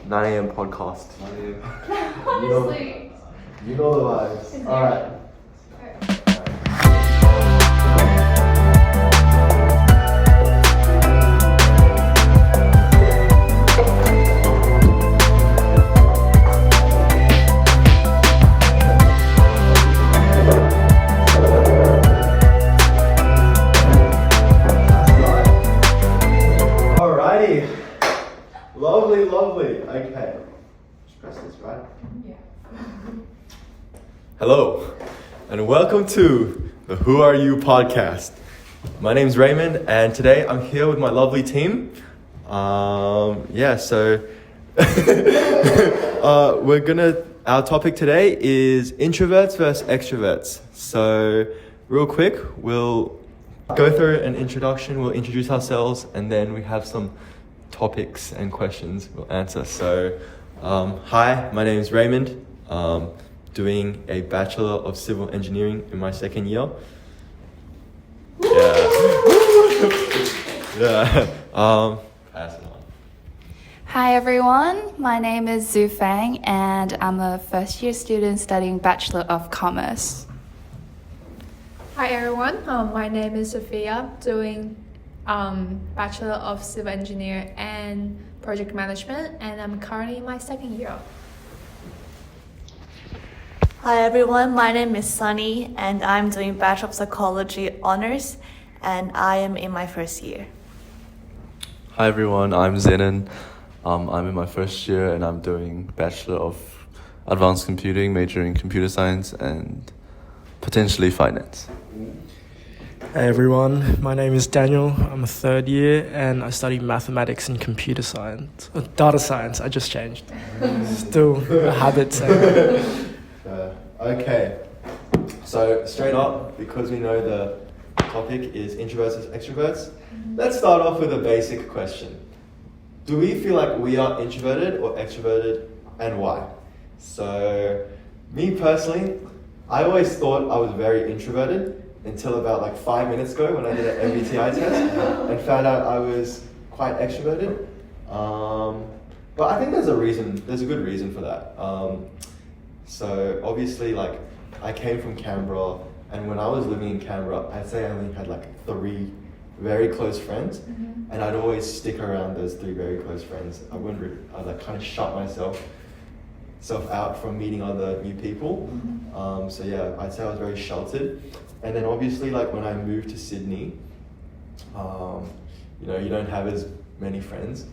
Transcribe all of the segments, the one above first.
9 a.m. podcast. Honestly. You know the vibes. All right. Alrighty. Lovely. Okay. Just press this, right? Yeah. Hello, and welcome to the Who Are You podcast. My name's Raymond, and today I'm here with my lovely team. Our topic today is introverts versus extroverts. So, real quick, we'll go through an introduction, we'll introduce ourselves, and then we have some topics and questions we'll answer. So, hi, my name's Raymond. Doing a Bachelor of Civil Engineering in my second year. Pass it on. Hi everyone, my name is Zhu Fang and I'm a first year student studying Bachelor of Commerce. Hi everyone, my name is Sophia, doing Bachelor of Civil Engineer and Project Management, and I'm currently in my second year. Hi everyone, my name is Sunny and I'm doing Bachelor of Psychology Honors and I am in my first year. Hi everyone, I'm Zenon. I'm in my first year and I'm doing Bachelor of Advanced Computing, majoring in Computer Science and potentially Finance. Hey everyone, my name is Daniel. I'm a third year and I study mathematics and computer science. Data science, I just changed. Still a habit. Okay, so straight up, because we know the topic is introverts versus extroverts, let's start off with a basic question. Do we feel like we are introverted or extroverted, and why? So, me personally, I always thought I was very introverted until about 5 minutes ago when I did an MBTI test and found out I was quite extroverted. But I think there's a good reason for that. So obviously, I came from Canberra, and when I was living in Canberra, I'd say I only had 3 very close friends, and I'd always stick around those 3 very close friends. I'd kind of shut myself out from meeting other new people. I'd say I was very sheltered. And then obviously, when I moved to Sydney, you don't have as many friends,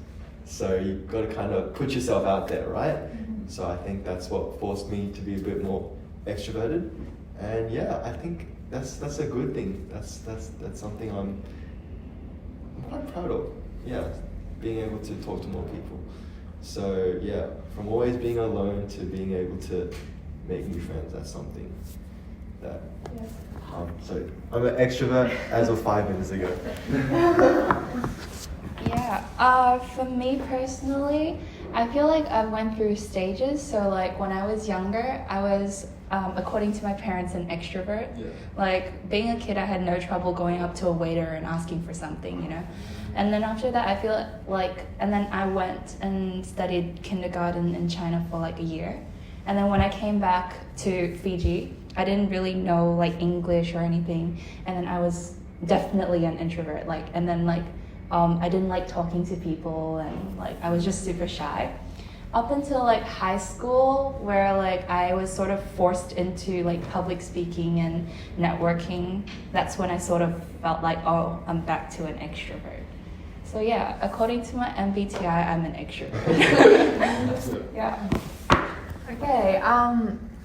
so you've got to kind of put yourself out there, right? So I think that's what forced me to be a bit more extroverted, and I think that's a good thing. That's something I'm quite proud of. Being able to talk to more people. So from always being alone to being able to make new friends, that's something that. So I'm an extrovert as of 5 minutes ago. For me personally, I feel like I went through stages. So when I was younger, I was, according to my parents, an extrovert. Being a kid, I had no trouble going up to a waiter and asking for something, And then after that, I feel and then I went and studied kindergarten in China for a year. And then when I came back to Fiji, I didn't really know English or anything. And then I was definitely an introvert. And then I didn't like talking to people, and I was just super shy. Up until high school, where I was sort of forced into public speaking and networking. That's when I sort of felt I'm back to an extrovert. So according to my MBTI, I'm an extrovert. Okay,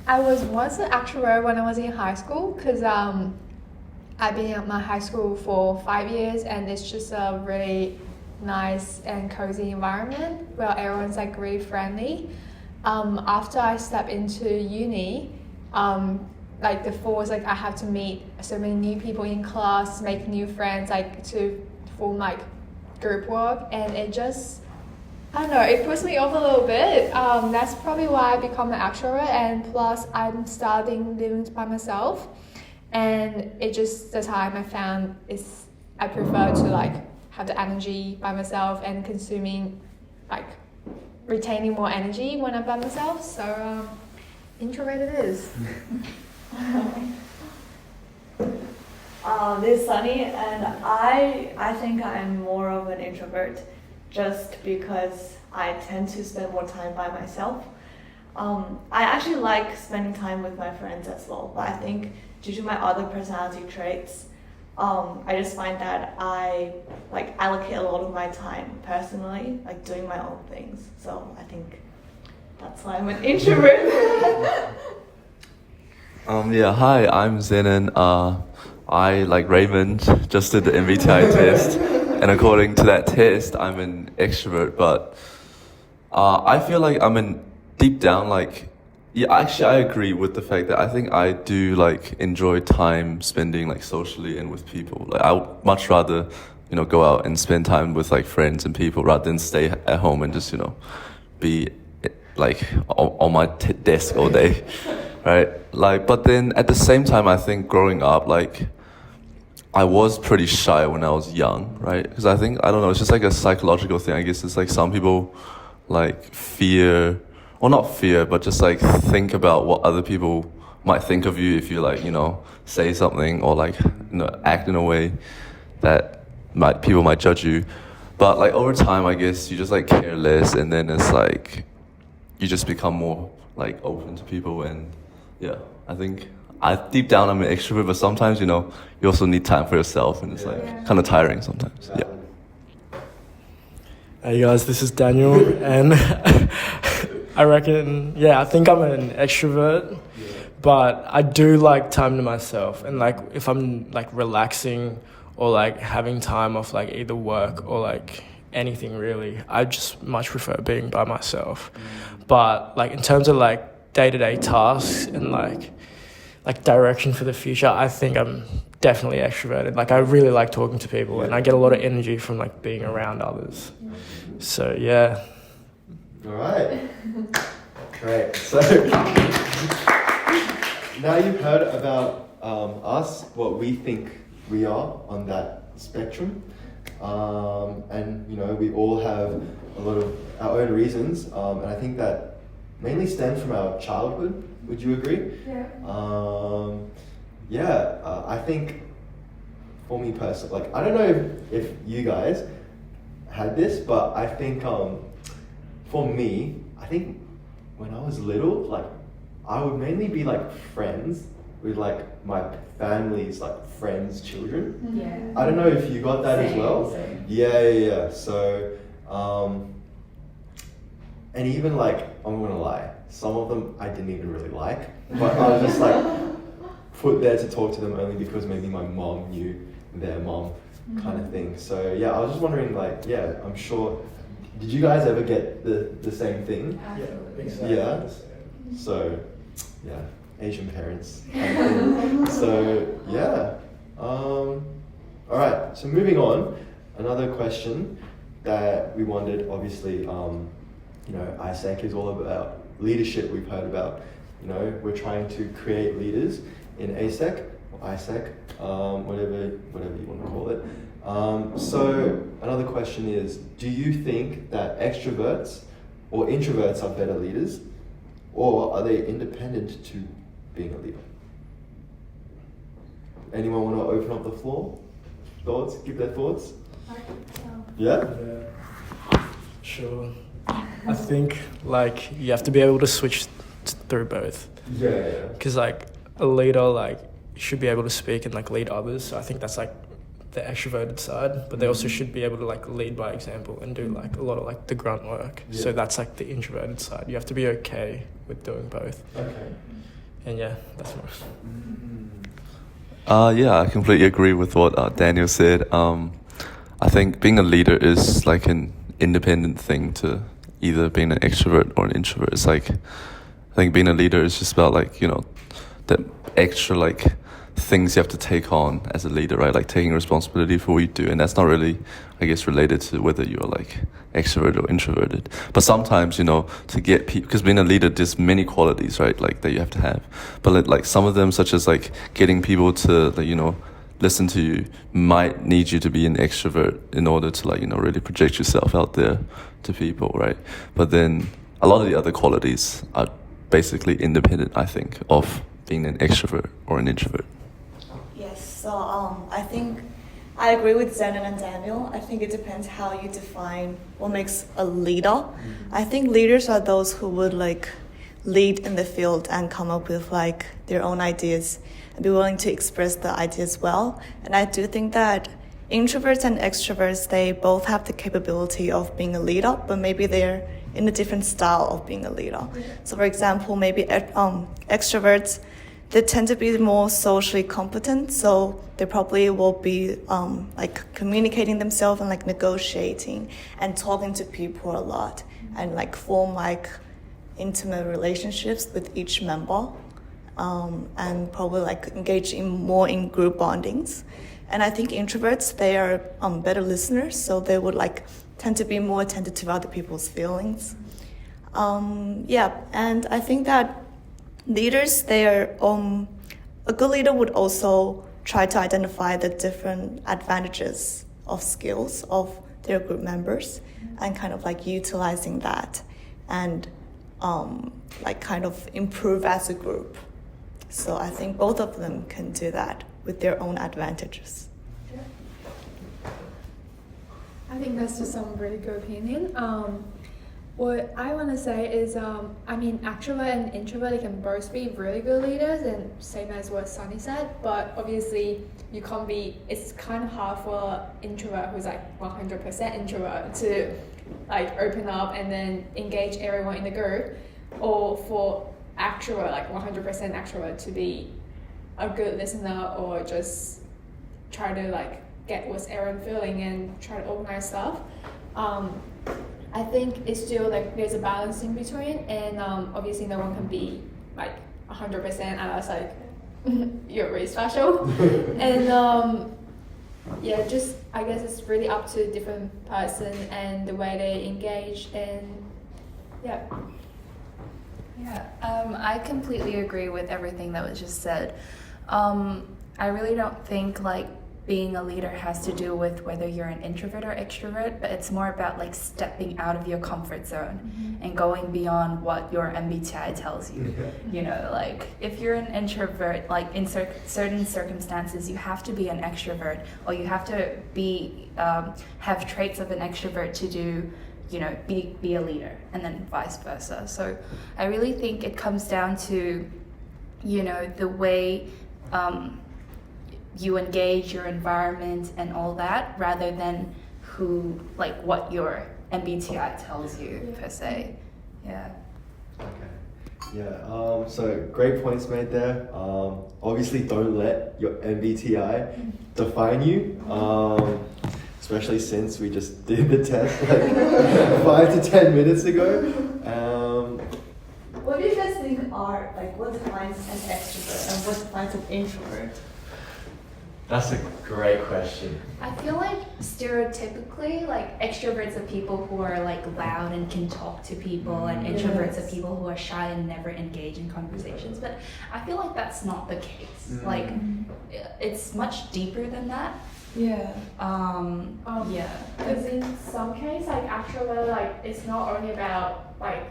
I was once an extrovert when I was in high school, because I've been at my high school for 5 years, and it's just a really nice and cozy environment where everyone's really friendly. After I stepped into uni, the force I have to meet so many new people in class, make new friends, to form group work, and it just, I don't know, it puts me off a little bit. That's probably why I become an extrovert, and plus I'm starting living by myself, and it just, the time I found is I prefer to have the energy by myself and consuming retaining more energy when I'm by myself. So introvert it is. This is Sunny, and I think I'm more of an introvert, just because I tend to spend more time by myself. I actually like spending time with my friends as well, but I think due to my other personality traits, I just find that I like allocate a lot of my time personally, like doing my own things. So I think that's why I'm an introvert. Yeah, hi, I'm Zenon. I, like Raymond, just did the MBTI test, and according to that test, I'm an extrovert, but I feel like deep down, like, yeah, actually I agree with the fact that I think I do like enjoy time spending like socially and with people. Like I would much rather, go out and spend time with like friends and people rather than stay at home and just, be like on my desk all day, right? Like, but then at the same time, I think growing up, like, I was pretty shy when I was young, right? Because I think, I don't know, it's just like a psychological thing. I guess it's like some people like fear, or not fear, but just like think about what other people might think of you if you like, say something or like, act in a way that people might judge you. But like over time, I guess you just like care less, and then it's like, you just become more like open to people. And yeah, I think deep down I'm an extrovert, but sometimes, you also need time for yourself, and it's like kind of tiring sometimes. Yeah. Hey guys, this is Daniel, and I reckon, I think I'm an extrovert, but I do like time to myself, and like if I'm like relaxing or like having time off like either work or like anything really, I just much prefer being by myself. But like in terms of like day-to-day tasks and like direction for the future, I think I'm definitely extroverted. Like I really like talking to people, and I get a lot of energy from like being around others. So yeah. All right. Great. So now you've heard about us, what we think we are on that spectrum, and we all have a lot of our own reasons, and I think that mainly stems from our childhood. Would you agree? Yeah. I think for me personally, like I don't know if you guys had this, but I think for me, I think when I was little, like I would mainly be like friends with like my family's like friends' children. Yeah. I don't know if you got that as well. Same. Yeah. So, and even like, I'm gonna lie, some of them I didn't even really like, but I was just like put there to talk to them only because maybe my mom knew their mom, kind of thing. So yeah, I was just wondering, like, I'm sure, did you guys ever get the same thing? Absolutely. Exactly. Yeah. So Asian parents kind of thing. So all right, so moving on, another question that we wondered, obviously, AIESEC is all about leadership. We've heard about, we're trying to create leaders in AIESEC, or AIESEC, whatever you want to call it. So another question is, do you think that extroverts or introverts are better leaders, or are they independent to being a leader? Anyone want to open up the floor? Thoughts? Give their thoughts? Yeah? Sure. I think like you have to be able to switch through both. Yeah. Because like a leader like should be able to speak and like lead others. So I think that's like the extroverted side, but they also should be able to like lead by example and do like a lot of like the grunt work. Yeah. So that's like the introverted side. You have to be okay with doing both. Okay. And that's more. Yeah, I completely agree with what Daniel said. I think being a leader is like an independent thing to either being an extrovert or an introvert. It's like, I think being a leader is just about like, the extra like things you have to take on as a leader, right? Like taking responsibility for what you do. And that's not really, I guess, related to whether you're like extroverted or introverted. But sometimes, to get people, because being a leader, there's many qualities, right? Like that you have to have. But like some of them, such as like getting people to, listen to you might need you to be an extrovert in order to like, you know, really project yourself out there to people, right? But then a lot of the other qualities are basically independent, I think, of being an extrovert or an introvert. Yes, so I think I agree with Zenon and Daniel. I think it depends how you define what makes a leader. I think leaders are those who would like lead in the field and come up with like their own ideas and be willing to express the ideas well. And I do think that introverts and extroverts, they both have the capability of being a leader, but maybe they're in a different style of being a leader. So for example, maybe extroverts, they tend to be more socially competent, so they probably will be like communicating themselves and like negotiating and talking to people a lot and like form like intimate relationships with each member, and probably like engage more in group bondings. And I think introverts, they are better listeners, so they would like tend to be more attentive to other people's feelings. And I think that leaders, they are a good leader would also try to identify the different advantages of skills of their group members and kind of like utilizing that and like kind of improve as a group. So I think both of them can do that with their own advantages. I think that's just some really good opinion. What I want to say is, I mean, extrovert and introvert, they can both be really good leaders, and same as what Sunny said, but obviously you can't be, it's kind of hard for an introvert who's like 100% introvert to like open up and then engage everyone in the group, or for extrovert, like 100% extrovert to be a good listener or just try to like get what's everyone feeling and try to organize stuff. I think it's still like there's a balance in between, and obviously no one can be like 100% unless like you're really special. And just I guess it's really up to different person and the way they engage, and yeah. I completely agree with everything that was just said. I really don't think like being a leader has to do with whether you're an introvert or extrovert, but it's more about like stepping out of your comfort zone and going beyond what your MBTI tells you. You know, like if you're an introvert, like in certain circumstances, you have to be an extrovert, or you have to be have traits of an extrovert to do, you know, be a leader, and then vice versa. So I really think it comes down to, you know, the way you engage your environment and all that, rather than who, like what your MBTI tells you per se. Yeah. Okay. Yeah. So great points made there. Obviously, don't let your MBTI define you. Especially since we just did the test like 5 to 10 minutes ago. What do you guys think are, like, what defines an extrovert and what defines an introvert? That's a great question. I feel like stereotypically, like extroverts are people who are like loud and can talk to people, and introverts are people who are shy and never engage in conversations. But I feel like that's not the case. Like, it's much deeper than that. Yeah. Yeah. Because in some case, like extrovert, like it's not only about like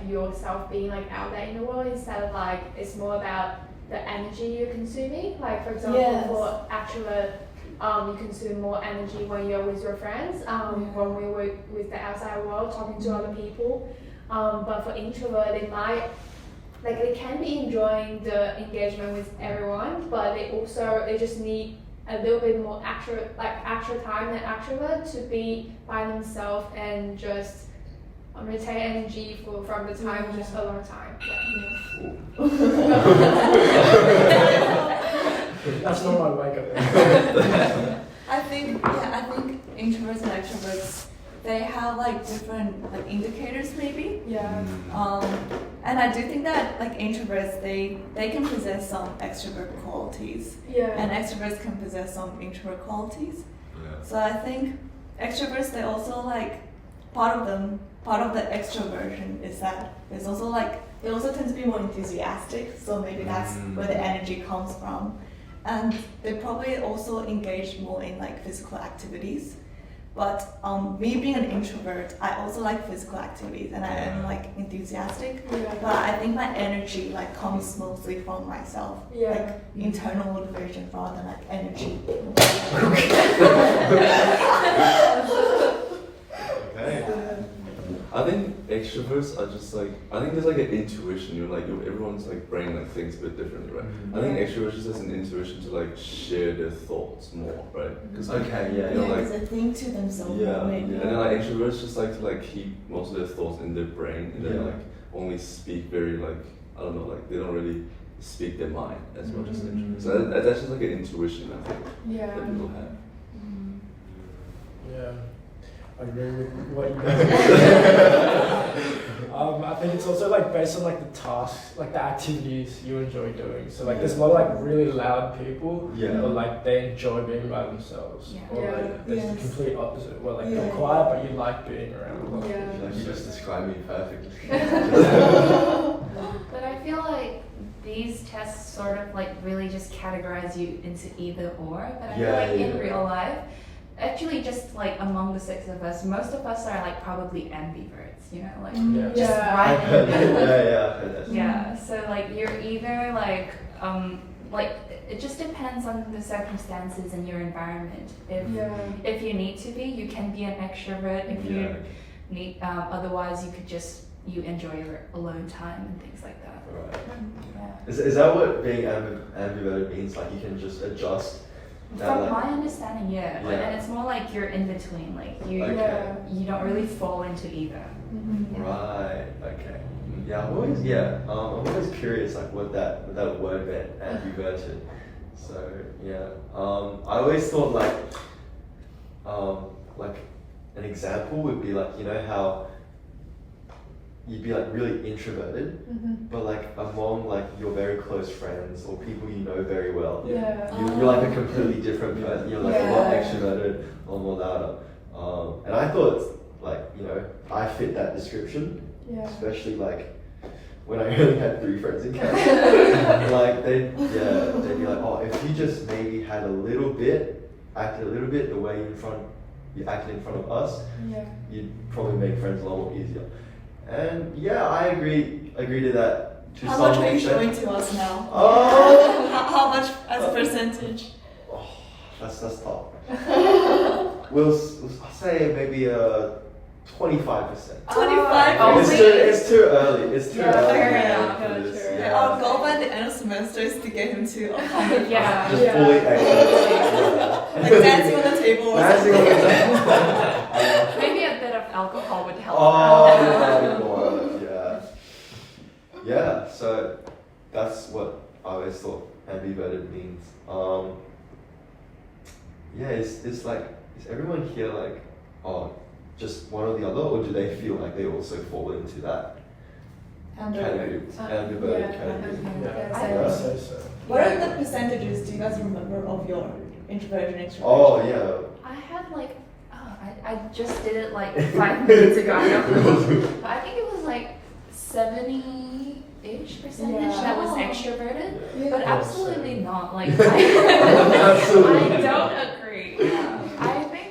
yourself being like out there in the world. Instead of like, it's more about the energy you're consuming. Like for example, for extrovert, you consume more energy when you're with your friends. When we were with the outside world, talking to other people. But for introvert, they can be enjoying the engagement with everyone, but they just need a little bit more extra time than extrovert to be by themselves and just retain energy from the time, just a long time. That's not my wake up. I think introverts and extroverts, they have like different like indicators maybe. Yeah. And I do think that like introverts, they can possess some extrovert qualities. Yeah. And extroverts can possess some introvert qualities. Yeah. So I think extroverts, they also like part of the extroversion is that there's also like they also tend to be more enthusiastic. So maybe that's where the energy comes from. and they probably also engage more in like physical activities. But me being an introvert, I also like physical activities and I am like enthusiastic. Yeah. But I think my energy like comes mostly from myself, like internal motivation rather than like energy. Okay. I think extroverts are just like, I think there's like an intuition, everyone's like brain like thinks a bit differently, right? I think extroverts just has an intuition to like share their thoughts more, right? Cause Okay, yeah, you know, Because they think to themselves. yeah, more, and then like introverts just like to like keep most of their thoughts in their brain and then like only speak very like, I don't know, like they don't really speak their mind as much as introverts. So that's just like an intuition I think that people have. Yeah, I agree with what you guys I think it's also like based on like the tasks, like the activities you enjoy doing. So like there's a lot of like really loud people, but like they enjoy being by themselves. Yeah. Or like there's the complete opposite, where like you're Yeah. quiet but you like being around. Like you just described me perfectly. But I feel like these tests sort of like really just categorize you into either or. But I feel like in real life, actually just like among the six of us, most of us are like probably ambiverts, you know, like just right in the middle. Yeah, so like you're either like it just depends on the circumstances and your environment. If you need to be, you can be an extrovert. If you need, otherwise you enjoy your alone time and things like that. Right. Yeah. Is that what being ambivert means? Like you can just adjust? From my understanding, and it's more like you're in between, like you don't really fall into either. Right. Okay. Yeah. I'm always curious like what that word meant, ambiverted. So yeah. I always thought like an example would be like, you know how you'd be like really introverted, but like among like your very close friends or people you know very well, you're like a completely different person. You're like a lot extroverted or more louder. And I thought like, you know, I fit that description, especially like when I only had 3 friends in camp. Like they'd be like, oh, if you just maybe acted a little bit the way you acted in front of us, you'd probably make friends a lot more easier. And yeah, I agree to that. How much are you showing to us now? Oh, how much as a percentage? Oh, that's tough. I'll say maybe 25%. 25%. It's too early. It's too early. Fair for enough. this. Our goal by the end of semester is to get him to 100%. Just fully extroverted. Like dancing on the table or Dancing on the table. Maybe a bit of alcohol would help. Yeah, so that's what I always thought ambiverted means. It's like, is everyone here like, just one or the other, or do they feel like they also fall into that category? Ambivert category. I would say so. What are the percentages, do you guys remember, of your introversion and extroversion? Oh, yeah. I had like, I just did it like 5 minutes ago. I don't know. But I think it was like 70-ish percentage that was extroverted, but absolutely not. Like I don't agree. I think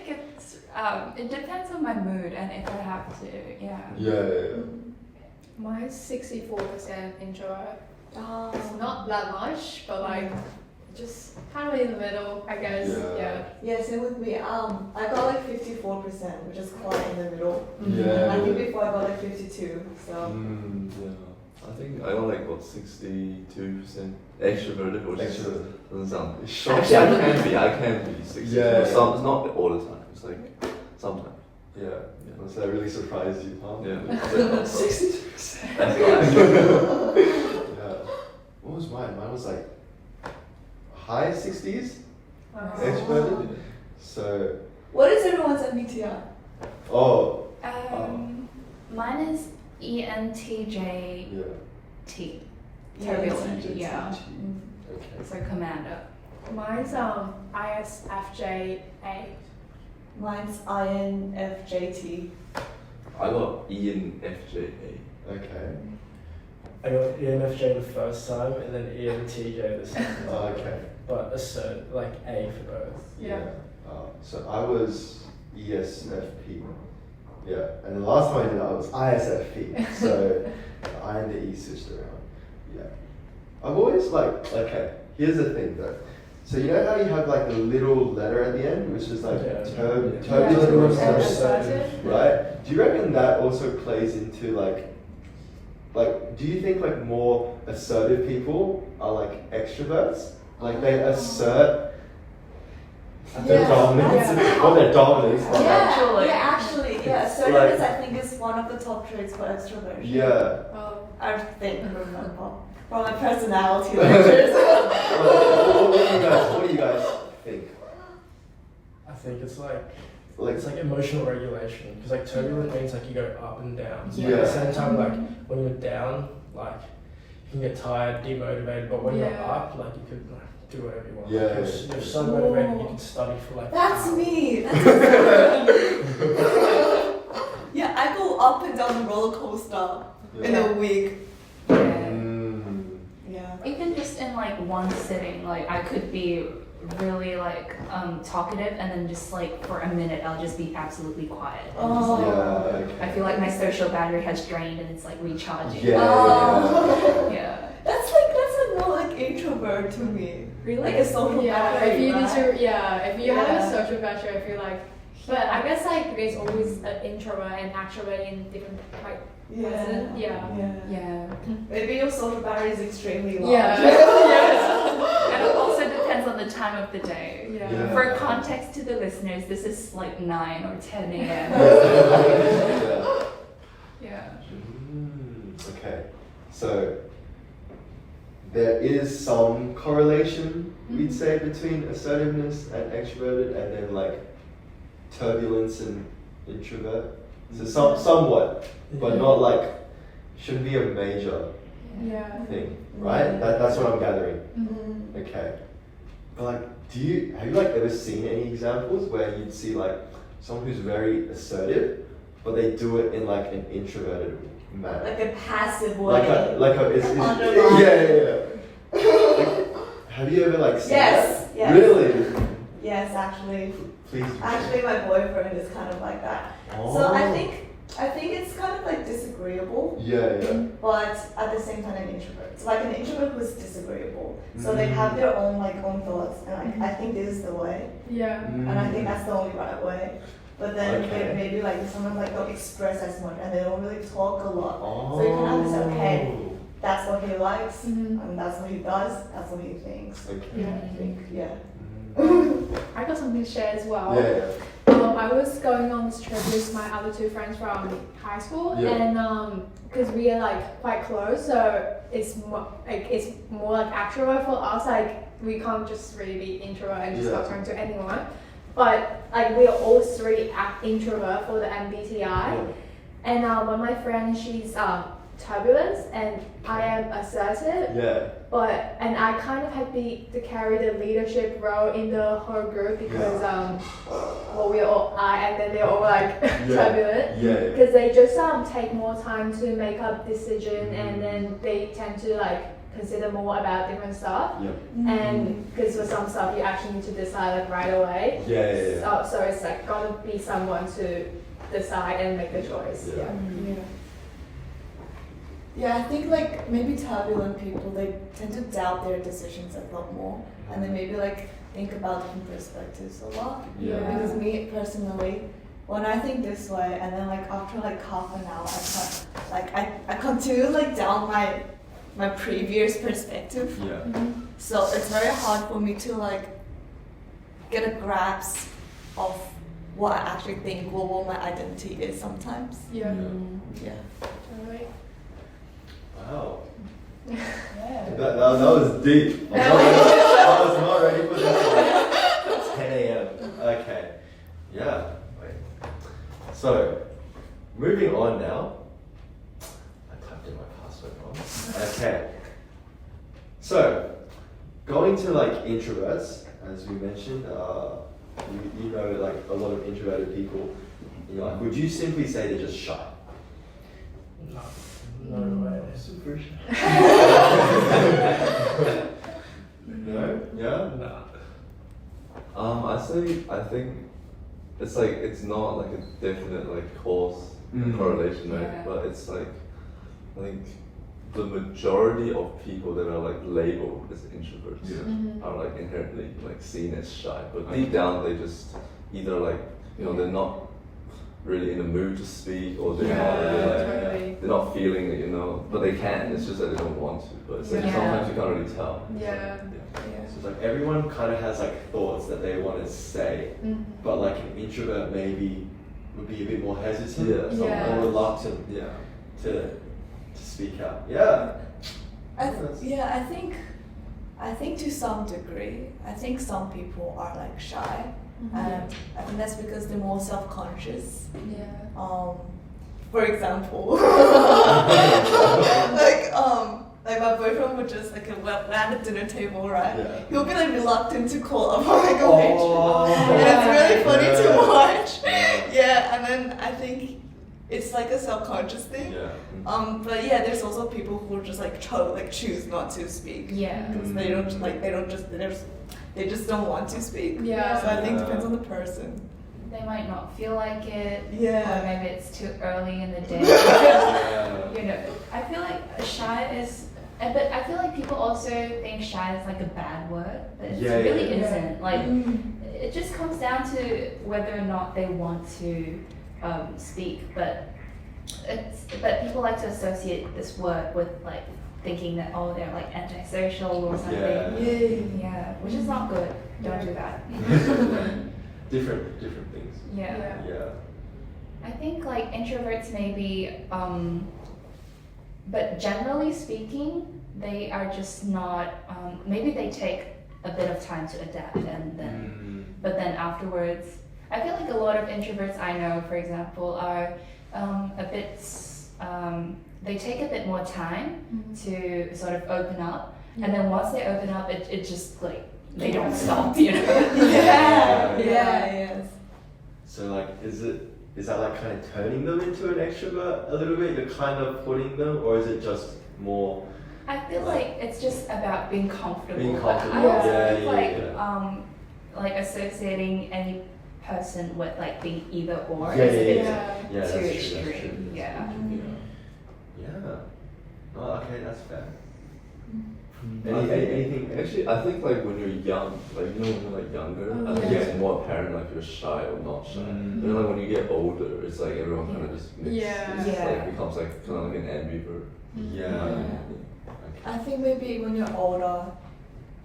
it depends on my mood and if I have to. Yeah. Mine's 64% introvert. It's not that much, but like just kind of in the middle, I guess. Yeah, same with me. I got like 54%, which is quite in the middle. Yeah. I think before I got like 52. So. I think I got like about 62% extroverted, which doesn't sound. Actually, I can be 60. Yeah. It's not all the time. It's like sometimes. Yeah. So that really surprised you, huh? Yeah. 62%. That's What was mine? Mine was like high 60s extroverted. So. What is everyone's MBTI? Oh. Mine is ENTJ. Turbulent. Yeah. Okay. So commander. Mine's ISFJ. Mine's INFJT. I got ENFJA. Okay. I got ENFJ the first time and then ENTJ the second time. Oh, okay. But like A for both. Yeah. So I was ESFP. Yeah, and the last time I did it, I was ISFP. So the I and the E switched around. Yeah. I've always okay, here's the thing though. So you know how you have like the little letter at the end, which is like turbulent or something, right? Do you reckon that also plays into like, do you think like more assertive people are like extroverts? Like they assert their dominance, or their dominance. Assertiveness I think is one of the top traits for extroversion. Yeah. I think, from my personality lectures. What do you guys think? I think it's it's like emotional regulation, because like turbulent means like you go up and down. So at the same time, like when you're down, like you can get tired, demotivated, but when you're up, like you could do whatever you want. Yeah. You're so motivated you can study for like That's hours. me. Yeah, I go up and down the roller coaster in a week. Yeah. Even just in like one sitting, like I could be really like talkative, and then just like for a minute I'll just be absolutely quiet. I feel like my social battery has drained and it's like recharging. Yeah. That's a more like introvert to me. Really? Like a social battery. If you right? if you have a social battery, I feel like. But I guess like there's always an introvert and extrovert in different person. Yeah. Maybe your social battery is extremely large. And it also depends on the time of the day. Yeah. For context to the listeners, this is like 9 or 10 a.m. Yeah. Okay, so there is some correlation, we'd say, between assertiveness and extroverted, and then like turbulence and introvert. So somewhat, but not like, shouldn't be a major thing, right? That's what I'm gathering. Okay, but like, have you like ever seen any examples where you'd see like someone who's very assertive, but they do it in like an introverted manner? Like a passive way. Have you ever like seen Yes. that? Really? Yes, actually. Please. Actually, my boyfriend is kind of like that. So I think it's kind of like disagreeable. But at the same time, an introvert. So like an introvert who's disagreeable. So they have their own thoughts, and I think this is the way. And I think that's the only right way. But then maybe like someone don't express as much, and they don't really talk a lot. So you can understand, okay, that's what he likes, and that's what he does, that's what he thinks. I think, I got something to share as well. I was going on this trip with my other two friends from high school, and because we are like quite close, so it's more like extrovert for us. Like we can't just really be introvert and just not talking to anyone. But like we are all three introvert for the MBTI, and one of my friends, she's turbulence, and I am assertive. And I kind of had to carry the leadership role in the whole group because we all are, and then they're all like turbulent because they just take more time to make up decision, and then they tend to like consider more about different stuff. And because for some stuff you actually need to decide right away. So it's like gotta be someone to decide and make the choice. Yeah, I think like maybe turbulent people, they tend to doubt their decisions a lot more, and they maybe like think about different perspectives a lot. Because me personally, when I think this way, and then like after like half an hour, I continue like down my previous perspective. So it's very hard for me to like get a grasp of what I actually think or what my identity is sometimes. Totally. Wow. That was deep. I was not ready for this one. 10 a.m. Okay. Yeah. Wait. So, moving on now. I typed in my password wrong. Okay. So, going to like introverts, as we mentioned, you know like a lot of introverted people. Would you simply say they're just shy? No way. super shy. No? Yeah? Nah. I think it's like it's not like a definite like cause Mm. correlation, right? Yeah. But it's like I think the majority of people that are like labeled as introverts Yeah. are like inherently like seen as shy, but deep down they just either like they're not really in the mood to speak, or they're not really like totally. they're not feeling it, but they can. It's just that they don't want to. But it's like Yeah. sometimes you can't really tell. Yeah. So it's like everyone kind of has like thoughts that they want to say, but like an introvert maybe would be a bit more hesitant Yeah, or reluctant, to speak out. Yeah. I think to some degree, I think some people are like shy, and I think that's because they're more self-conscious. Yeah. For example, like my boyfriend would just like we're at a dinner table, right? Yeah. He'll be like reluctant to call up like a patron, Oh. and it's really funny to Yeah. watch. Yeah. Yeah, and then I think it's like a self-conscious thing. Yeah. But there's also people who just like choose not to speak. Yeah. Because they just don't want to speak. Yeah. So I think it Yeah. depends on the person. They might not feel like it. Yeah. Or maybe it's too early in the day. Yeah. I feel like shy is, but I feel like people also think shy is like a bad word, but it really isn't. Like, it just comes down to whether or not they want to speak. But people like to associate this word with like thinking that they're like antisocial or something. Yeah, which is not good. Don't do that. Different things. Yeah. Yeah. I think like introverts maybe, but generally speaking, they are just not. Maybe they take a bit of time to adapt, and then, but then afterwards, I feel like a lot of introverts I know, for example, are a bit. They take a bit more time to sort of open up, and then once they open up, it just like they don't stop, Yes. So like, is that like kind of turning them into an extrovert a little bit? You're kind of putting them, or is it just more? I feel like it's just about being comfortable. Being But comfortable, I also yeah, think yeah, like associating any person with like being either or Yeah, is a yeah, bit yeah. Yeah, that's too true, extreme. that's true. Yeah. Yeah. Oh, okay, that's fair. Anything? Actually, I think like when you're young, like when you're like younger, I think yeah. it's more apparent like you're shy or not shy. Then like when you get older, it's like everyone kind of just mixes. Yeah. It's Yeah. like becomes like kind of like an ambivert. Yeah. I think maybe when you're older,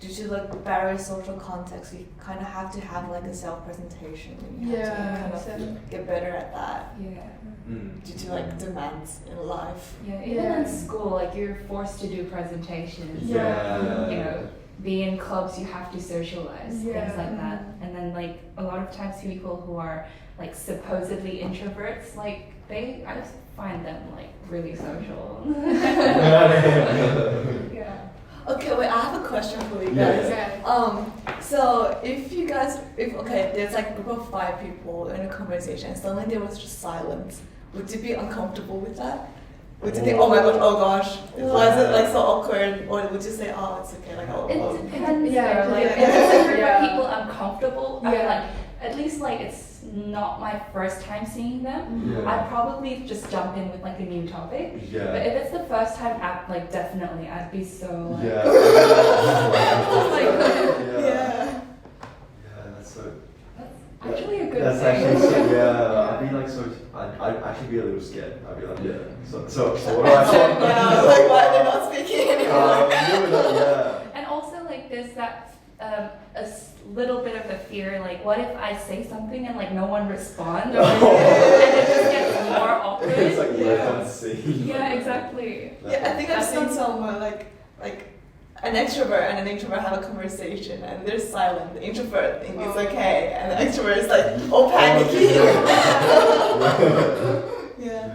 due to like various social contexts, you kind of have to have like a self-presentation. And you have to kind of get better at that Yeah. due to like demands in life. Yeah. Even in school, like you're forced to do presentations. Yeah. Be in clubs, you have to socialize, Yeah. things like that. And then like a lot of times people who are like supposedly introverts, like I just find them like really social. Yeah. Okay, wait, I have a question for you guys. Yeah. So if there's like a group of 5 people in a conversation and suddenly there was just silence, would you be uncomfortable with that? Would you think, oh my gosh, why is it like so awkward? Or would you say, oh, it's okay, like It depends. Yeah, though. Like yeah. if it's a group Yeah. of people uncomfortable, I mean, Yeah. like at least like it's not my first time seeing them. Yeah. I'd probably just jump in with like a new topic. But Yeah. if it's the first time, like definitely, I'd be so like. Yeah. Yeah. Yeah, that's so. That's actually a good That's thing. actually so, I'd be like so. I'd actually be a little scared. I'd be like, So what do I say? Yeah, like why they're not speaking anymore? Yeah. And also like there's that little bit of a fear, like what if I say something and like no one responds, or and it just gets more awkward. It's like left on scene. Yeah, exactly. Yeah, I think I've That's seen not- someone like an extrovert and an introvert have a conversation and they're silent. The introvert thinks it's okay, and the extrovert is like all panicky. Yeah.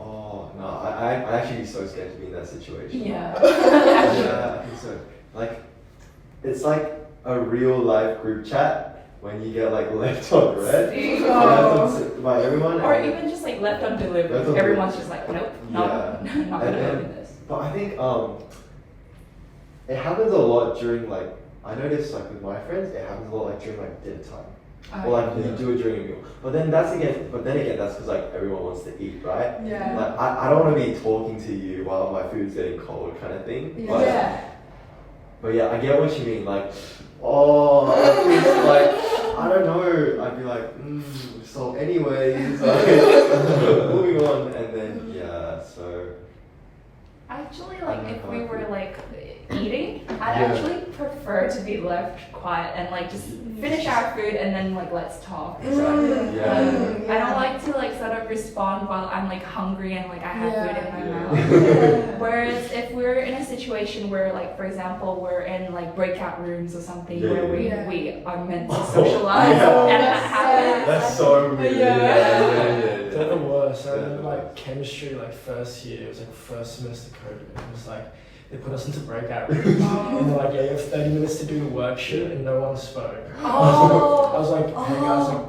Oh no, I'm actually so scared to be in that situation. Yeah. Yeah, I think so. Like, it's like a real life group chat when you get like left on red by everyone. Or and- even just like left undelivered. Left undelivered. Everyone's just like, nope, not Yeah. gonna And then- open this. But I think it happens a lot during like, I notice like with my friends, it happens a lot like during like dinner time. Or like you do it during a meal. But then again that's because like everyone wants to eat, right? Yeah. Like I don't want to be talking to you while my food's getting cold kind of thing. Yeah. But yeah, I get what you mean. Like, oh, it's like, I don't know. I'd be like, so anyways, like, moving on. And then, yeah, so. Actually, like, if we were, like, eating, I'd actually prefer to be left quiet and, like, just finish our food and then, like, let's talk. So, I don't like to, like, sort of respond while I'm, like, hungry and, like, I have food in my mouth. Whereas if we're in a situation where, like, for example, we're in, like, breakout rooms or something where we are meant to socialize and that happens. That's so weird. They're the worst. I remember like chemistry, like first year, it was like first semester coding. It was like they put us into breakout rooms and they're like, yeah, you have 30 minutes to do the worksheet, and no one spoke. I was like, hey guys, like,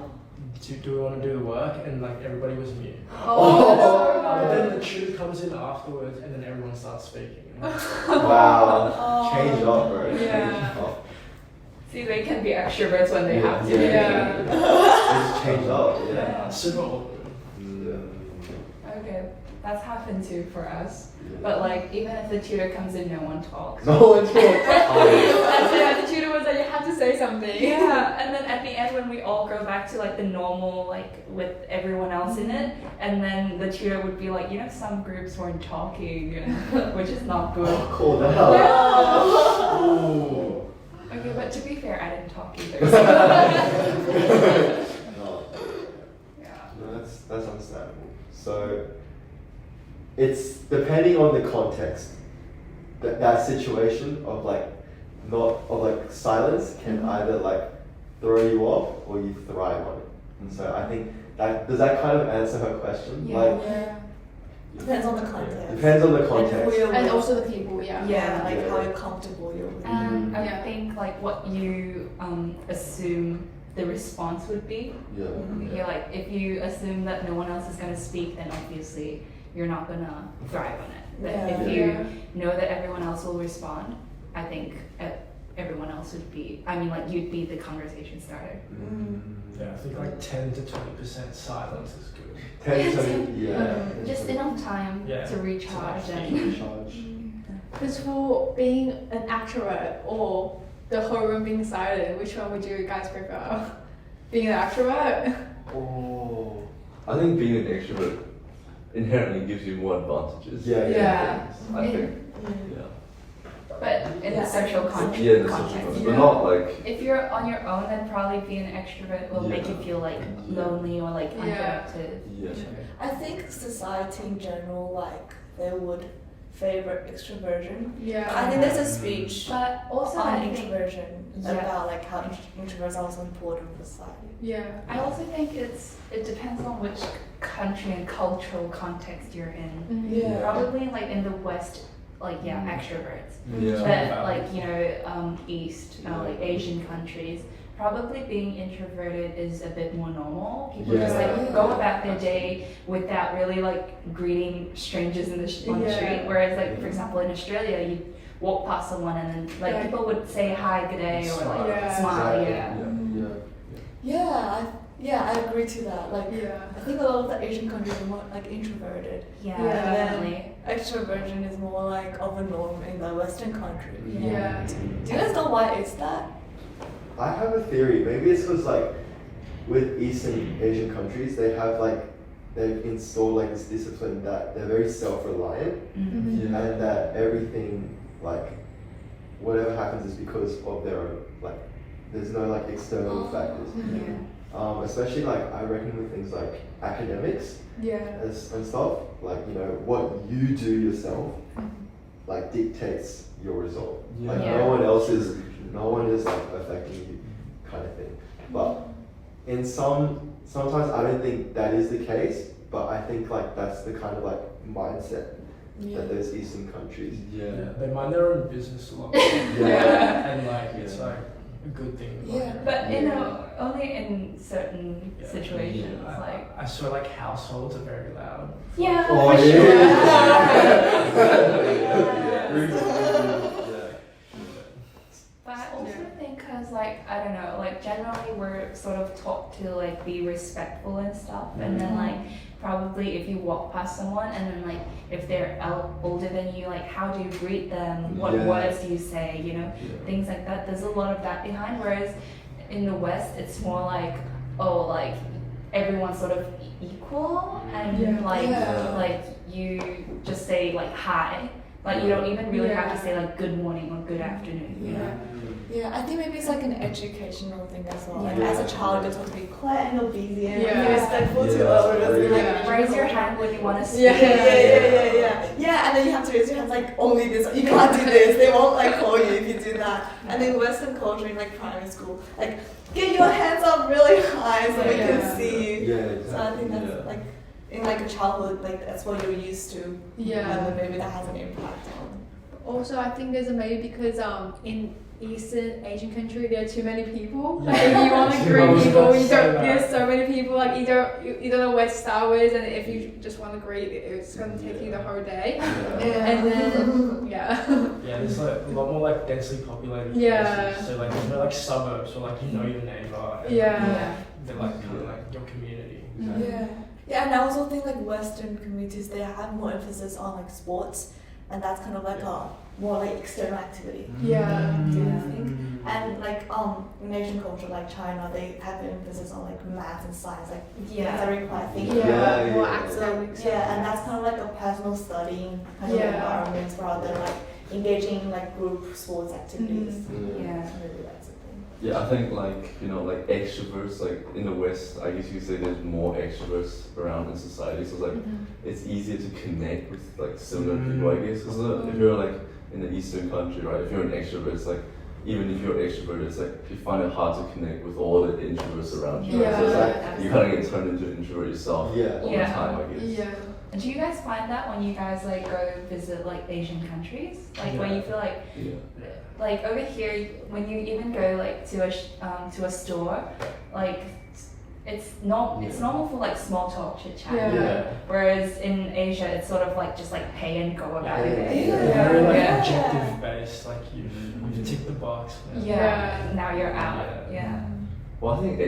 do we want to do the work? And like everybody was mute. But then the tutor comes in afterwards, and then everyone starts speaking. Wow, change up, bro. Yeah. Change up. See, they can be extroverts when they have to. Just change up. Yeah. Super awkward. Okay, that's happened too for us. But like, even if the tutor comes in, no one talks. No one talks. Yeah, the tutor was like, you have to say something. Yeah, and then at the end when we all go back to like the normal, like with everyone else in it, and then the tutor would be like, you know, some groups weren't talking, which is not good. Cool, the hell. Okay, but to be fair, I didn't talk either. No, that's understandable. So it's depending on the context. That situation of like silence can either like throw you off or you thrive on it. And so I think does that kind of answer her question? Depends on the context. Depends on the context. And also the people, like how comfortable you're with. And I think like what you assume the response would be. Yeah, like if you assume that no one else is going to speak, then obviously you're not going to thrive on it. But if you know that everyone else will respond, I think everyone else would be, like you'd be the conversation starter. Yeah, I think like 10 to 20% silence is good. 10 to 20, Just enough time to recharge Because for being an extrovert or the whole room being silent, which one would you guys prefer? Being an extrovert? Oh, I think being an extrovert inherently gives you more advantages. I think. But in the social context. Yeah, in the social context. But not like. If you're on your own, then probably being an extrovert will make you feel like lonely or like unproductive. I think society in general, like they would favor extroversion. I think there's a speech but also on introversion about like how introverts are also important for society. I also think it depends on which country and cultural context you're in. Probably like in the West, like extroverts. But like East, like Asian countries, probably being introverted is a bit more normal. People just like go about their day without really like greeting strangers on the street. Whereas like for example in Australia, you walk past someone and then like people would say hi, good day, or like smile. I agree to that. Like, I think a lot of the Asian countries are more like introverted. Definitely. Extroversion is more like of a norm in the Western countries. Do you guys know why is that? I have a theory. Maybe it's because like with Eastern Asian countries, they've installed like this discipline that they're very self-reliant, and that everything like whatever happens is because of their own, like there's no like external factors. Especially like I reckon with things like academics and stuff, like what you do yourself like dictates your result. Like no one is like affecting you kind of thing. But in sometimes I don't think that is the case, but I think like that's the kind of like mindset that those Eastern countries. They mind their own business a lot. And like it's like a good thing. But only in certain situations. Like I swear like households are very loud. for sure. to like be respectful and stuff, and then like probably if you walk past someone and then like if they're older than you, like how do you greet them, what words do you say, you know, things like that. There's a lot of that behind, whereas in the West it's more like, oh, like everyone's sort of equal, and like you just say like hi, like you don't even really have to say like good morning or good afternoon, you know. Yeah, I think maybe it's like an educational thing as well. Like as a child, you're taught to be quiet and obedient, be respectful to others. Like raise your hand when you want to speak. Yeah, and then you have to raise your hands like only this. You can't do this. They won't like call you if you do that. And in Western culture, in like primary school, like get your hands up really high so we can see you. So I think that's like in like a childhood, like that's what you're used to. And then maybe that has an impact on. Also, I think there's a maybe because in Eastern Asian country there are too many people. Like if you want to greet people, there's so many people. Like you don't know where to start with, and if you just want to greet, it's gonna take you the whole day. And then there's like a lot more like densely populated places. So like there's no like suburbs or like you know your neighbor. They're like kind of like your community. Yeah, and I also think like Western communities, they have more emphasis on like sports, and that's kind of like a more like external activity. Do you think? And like in Asian culture, like China, they have an emphasis on like math and science, like things that require thinking. More academics. And that's kind of like a personal studying kind of environment rather than like engaging in like group sports activities. Maybe that's a thing. Yeah, I think like, you know, like extroverts, like in the West, I guess you could say there's more extroverts around in society, so like it's easier to connect with like similar people, I guess, because if you're like in the Eastern country, right, if you're an extrovert, it's like, even if you're an extrovert, it's like you find it hard to connect with all the introverts around you, right? So it's like you kind of get turned into an introvert yourself all the time, I guess. And do you guys find that when you guys like go visit like Asian countries, like when you feel like like over here, when you even go like to a store, like it's normal for like small talk, chit chat. Whereas in Asia, it's sort of like just like pay and go about it. Very like objective based, like you tick the box. Now you're out. Well, I think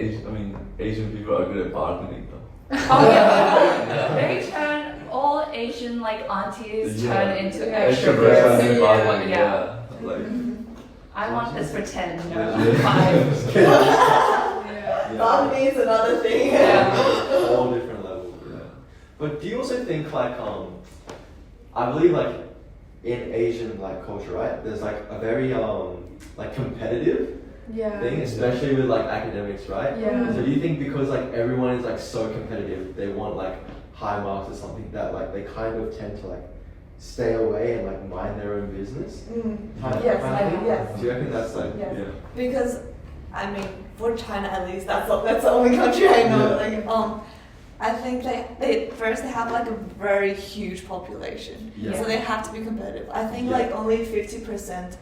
Asian people are good at bargaining though. They turn all Asian like aunties turn into extroverts. Like I want this for 10, no 5. Bargaining is another thing. All different levels. But do you also think like I believe like in Asian like culture, right? There's like a very like competitive thing, especially with like academics, right? So do you think because like everyone is like so competitive, they want like high marks or something, that like they kind of tend to like stay away and like mind their own business? Yes. Do you reckon that's like Because I mean, for China at least, that's the only country I know. Like I think they have like a very huge population, so they have to be competitive. I think like only 50%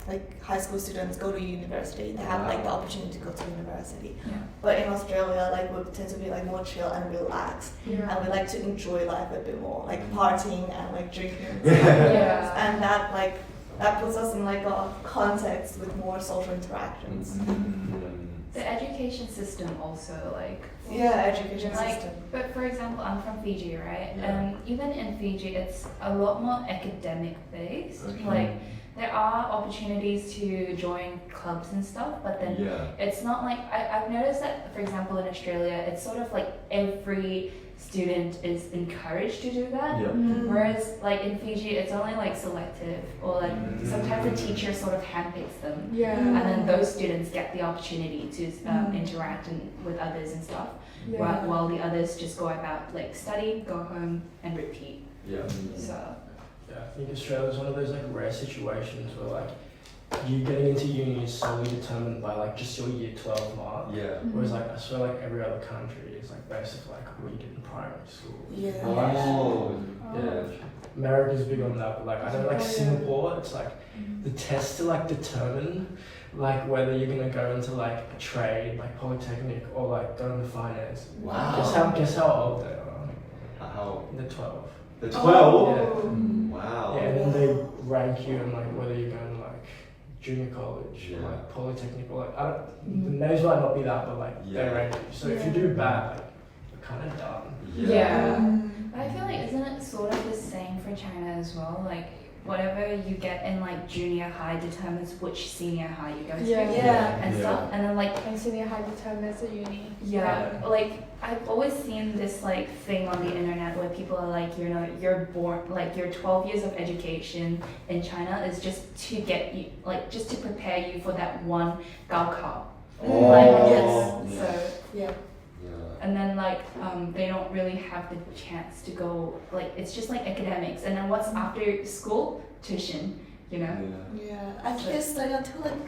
like high school students go to university. They have like the opportunity to go to university. But in Australia, like we tend to be like more chill and relaxed, and we like to enjoy life a bit more, like partying and like drinking. And that puts us in like a context with more social interactions. The education system also like education like, system. But for example, I'm from Fiji, right? And even in Fiji, it's a lot more academic based. Like there are opportunities to join clubs and stuff, but then it's not like I've noticed that, for example, in Australia, it's sort of like every student is encouraged to do that, whereas like in Fiji, it's only like selective, or like sometimes the teacher sort of handpicks them, and then those students get the opportunity to interact with others and stuff, while the others just go about like study, go home, and repeat. So. I think Australia is one of those like rare situations where like you getting into uni is solely determined by like just your year 12 mark. Whereas like I swear like every other country is like based on like what you did in primary school. America's big on that, but like I know like Singapore, it's like the test to like determine like whether you're gonna go into like a trade, like polytechnic, or like go into finance. Guess how old they are? How? They're 12. The 12? Yeah. Wow. Yeah, and then they rank you in like whether you're going to like junior college, Yeah. or like polytechnic, or like I don't, the names might not be that, but like Yeah. they range. So if you do bad, like you're kind of done. Yeah. But I feel like isn't it sort of the same for China as well? Like whatever you get in like junior high determines which senior high you go to. Yeah. And stuff. And then like And senior high determines the uni. yeah, like I've always seen this like thing on the internet where people are like, you know, you're born like your 12 years of education in China is just to get you like just to prepare you for that one Gaokao. Oh, Like yes. so Yeah. and then like they don't really have the chance to go like it's just like academics and then what's after school tuition, you know. Yeah, I think they study until like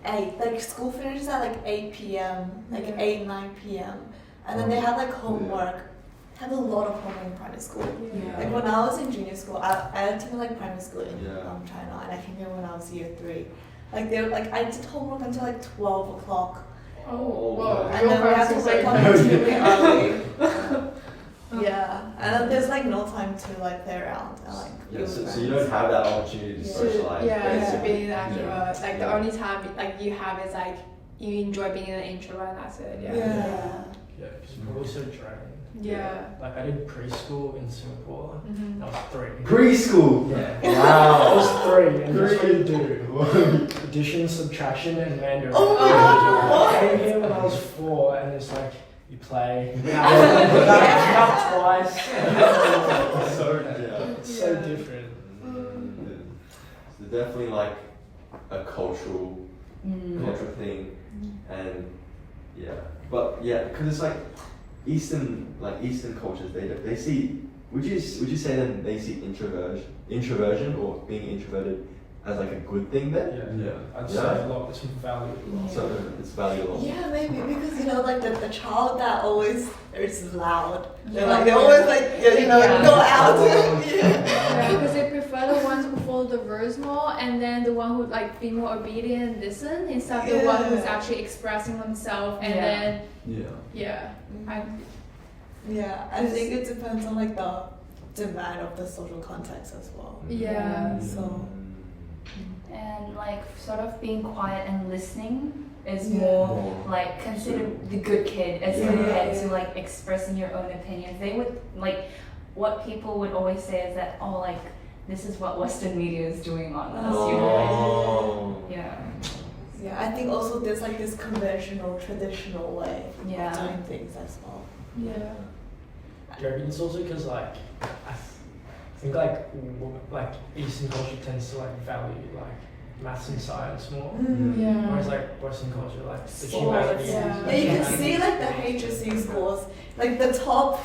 8. Like school finishes at like 8 p.m. Like Yeah. 8-9 p.m. And then they have like homework. Have a lot of homework in primary school. Yeah. Like when I was in junior school, I attended like primary school in Yeah. China, and I came here when I was year 3. Like they were, like I did homework until like 12 o'clock, Oh, whoa. and then we have to wake up extremely early. Yeah, and then there's like no time to like play around and like be Yeah, with so friends. you don't have that opportunity to Yeah. socialize. Yeah, to basically. be an extrovert. Like the Yeah. only time like you have is like you enjoy being an introvert and that's it. Yeah. Yeah, because you're probably so drained. Yeah. Like I did preschool in Singapore. Mm-hmm. I was 3. Preschool. Yeah. Wow. I was 3, and that's what you do. Addition, subtraction, and Mandarin. Oh my God. I came here when I was 4, and it's like you play. Count twice. It's so Yeah. different. So definitely like a cultural Mm. thing, and yeah, but yeah, because it's like Eastern cultures, they see. Would you say then they see introversion or being introverted as like a good thing then? Yeah. I'd say Yeah. a lot. It's valuable. So it's valuable. Yeah, maybe because you know, like the child that always is loud. They're like they always like you know Yeah. go out. Yeah, because they prefer the ones who follow the rules more, and then the one who like be more obedient and listen, instead of the one who's Yeah. actually expressing themselves. And Yeah. then Yeah. I Yeah, I think it depends on like the demand of the social context as well. yeah. So And like sort of being quiet and listening is Yeah. more like considered the good kid as Yeah. compared to like expressing your own opinions. They would like what people would always say is that oh like this is what Western media is doing on us, you know. Oh. Like, yeah. yeah, I think also there's like this conventional, traditional way Yeah. of doing things as well. Yeah. Do you reckon it's also because like I think like Eastern culture tends to like value like maths and science more, Yeah. whereas like Western culture like the Sports, humanities. yeah. Yeah, you can see like the HSC scores, like the top